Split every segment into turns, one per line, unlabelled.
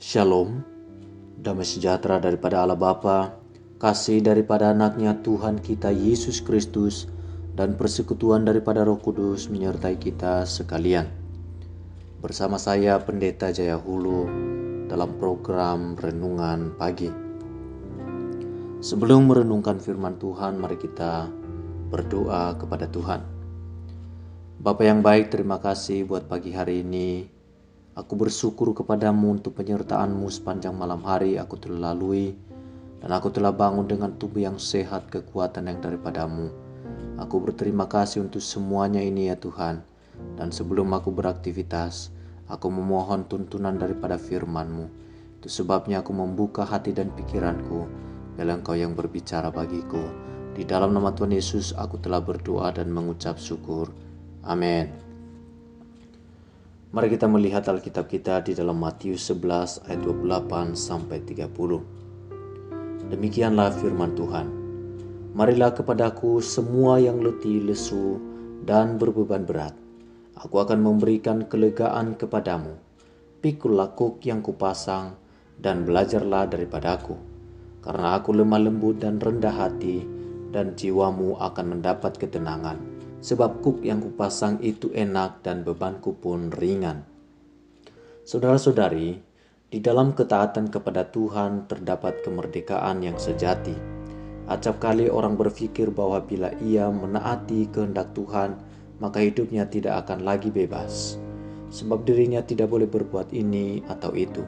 Shalom, damai sejahtera daripada Allah Bapa, kasih daripada anaknya Tuhan kita Yesus Kristus, dan persekutuan daripada Roh Kudus menyertai kita sekalian. Bersama saya Pendeta Jaya Hulu dalam program Renungan Pagi. Sebelum merenungkan firman Tuhan, mari kita berdoa kepada Tuhan. Bapa yang baik, terima kasih buat pagi hari ini. Aku bersyukur kepadamu untuk penyertaan-Mu sepanjang malam hari aku telah lalui, dan aku telah bangun dengan tubuh yang sehat, kekuatan yang daripadamu. Aku berterima kasih untuk semuanya ini ya Tuhan. Dan sebelum aku beraktivitas, aku memohon tuntunan daripada firman-Mu. Itu sebabnya aku membuka hati dan pikiranku, bila Engkau yang berbicara bagiku. Di dalam nama Tuhan Yesus aku telah berdoa dan mengucap syukur. Amin. Mari kita melihat Alkitab kita di dalam Matius 11 ayat 28 sampai 30. Demikianlah firman Tuhan. Marilah kepadaku semua yang letih, lesu, dan berbeban berat. Aku akan memberikan kelegaan kepadamu. Pikullah kuk yang kupasang dan belajarlah daripadaku. Karena aku lemah lembut dan rendah hati, dan jiwamu akan mendapat ketenangan. Sebab kuk yang kupasang itu enak dan bebanku pun ringan. Saudara-saudari, di dalam ketaatan kepada Tuhan terdapat kemerdekaan yang sejati. Acap kali orang berpikir bahwa bila ia menaati kehendak Tuhan, maka hidupnya tidak akan lagi bebas. Sebab dirinya tidak boleh berbuat ini atau itu.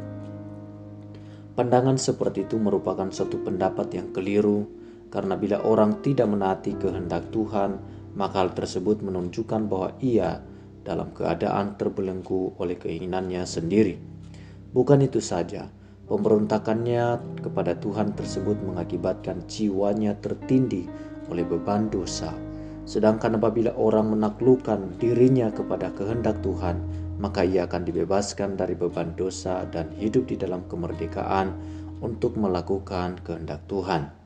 Pandangan seperti itu merupakan suatu pendapat yang keliru, karena bila orang tidak menaati kehendak Tuhan, maka hal tersebut menunjukkan bahwa ia dalam keadaan terbelenggu oleh keinginannya sendiri. Bukan itu saja, pemberontakannya kepada Tuhan tersebut mengakibatkan jiwanya tertindih oleh beban dosa. Sedangkan apabila orang menaklukkan dirinya kepada kehendak Tuhan, maka ia akan dibebaskan dari beban dosa dan hidup di dalam kemerdekaan untuk melakukan kehendak Tuhan.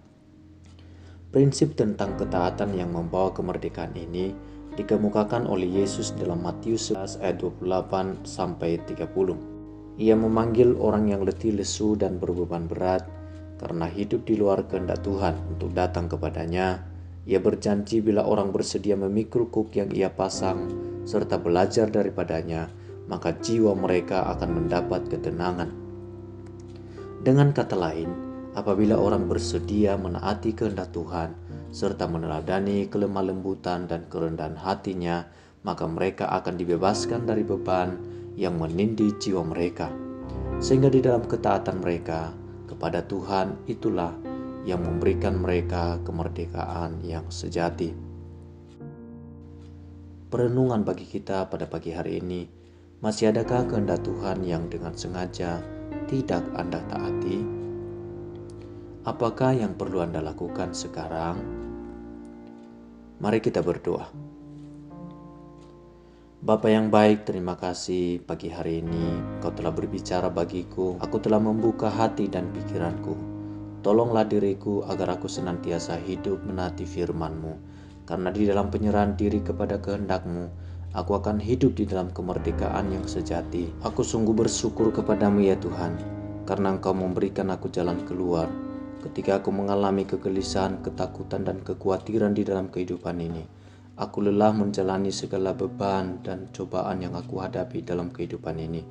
Prinsip tentang ketaatan yang membawa kemerdekaan ini dikemukakan oleh Yesus dalam Matius 11 ayat 28 sampai 30. Ia memanggil orang yang letih lesu dan berbeban berat karena hidup di luar kehendak Tuhan untuk datang kepadanya. Ia berjanji bila orang bersedia memikul kuk yang ia pasang serta belajar daripadanya, maka jiwa mereka akan mendapat ketenangan. Dengan kata lain, apabila orang bersedia menaati kehendak Tuhan serta meneladani kelemah lembutan dan kerendahan hatinya, maka mereka akan dibebaskan dari beban yang menindih jiwa mereka. Sehingga di dalam ketaatan mereka kepada Tuhan itulah yang memberikan mereka kemerdekaan yang sejati. Perenungan bagi kita pada pagi hari ini, masih adakah kehendak Tuhan yang dengan sengaja tidak Anda taati? Apakah yang perlu Anda lakukan sekarang? Mari kita berdoa. Bapa yang baik, terima kasih pagi hari ini Kau telah berbicara bagiku. Aku telah membuka hati dan pikiranku. Tolonglah diriku agar aku senantiasa hidup menaati firman-Mu. Karena di dalam penyerahan diri kepada kehendak-Mu, aku akan hidup di dalam kemerdekaan yang sejati. Aku sungguh bersyukur kepadamu ya Tuhan, karena Engkau memberikan aku jalan keluar ketika aku mengalami kegelisahan, ketakutan, dan kekhawatiran di dalam kehidupan ini. Aku lelah menjalani segala beban dan cobaan yang aku hadapi dalam kehidupan ini.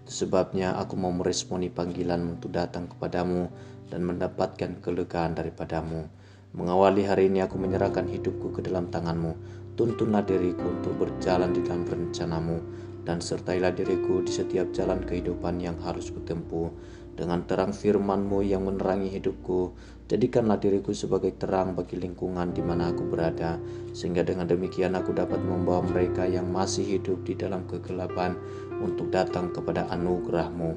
Itu sebabnya aku mau meresponi panggilan untuk datang kepadamu dan mendapatkan kelegaan daripadamu. Mengawali hari ini aku menyerahkan hidupku ke dalam tangan-Mu. Tuntunlah diriku untuk berjalan di dalam rencana-Mu, dan sertailah diriku di setiap jalan kehidupan yang harus kutempuh. Dengan terang firman-Mu yang menerangi hidupku, jadikanlah diriku sebagai terang bagi lingkungan di mana aku berada, sehingga dengan demikian aku dapat membawa mereka yang masih hidup di dalam kegelapan untuk datang kepada anugerah-Mu.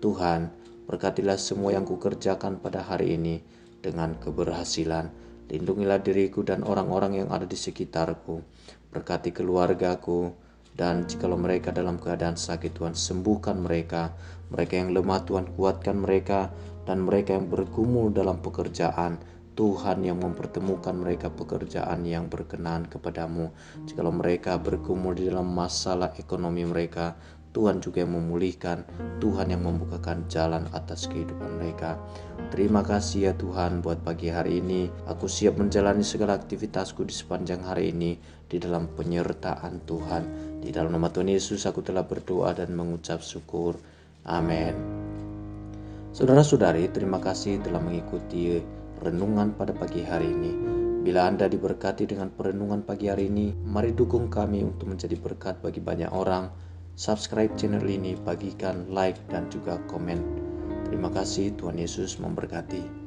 Tuhan, berkatilah semua yang kukerjakan pada hari ini dengan keberhasilan. Lindungilah diriku dan orang-orang yang ada di sekitarku. Berkati keluargaku. Dan jikalau mereka dalam keadaan sakit, Tuhan sembuhkan mereka. Mereka yang lemah, Tuhan kuatkan mereka. Dan mereka yang bergumul dalam pekerjaan, Tuhan yang mempertemukan mereka pekerjaan yang berkenan kepadamu. Jikalau mereka bergumul di dalam masalah ekonomi mereka, Tuhan juga yang memulihkan, Tuhan yang membukakan jalan atas kehidupan mereka. Terima kasih ya Tuhan buat pagi hari ini. Aku siap menjalani segala aktivitasku di sepanjang hari ini di dalam penyertaan Tuhan. Di dalam nama Tuhan Yesus aku telah berdoa dan mengucap syukur. Amin. Saudara-saudari, terima kasih telah mengikuti renungan pada pagi hari ini. Bila Anda diberkati dengan perenungan pagi hari ini, mari dukung kami untuk menjadi berkat bagi banyak orang. Subscribe channel ini, bagikan like dan juga komen. Terima kasih, Tuhan Yesus memberkati.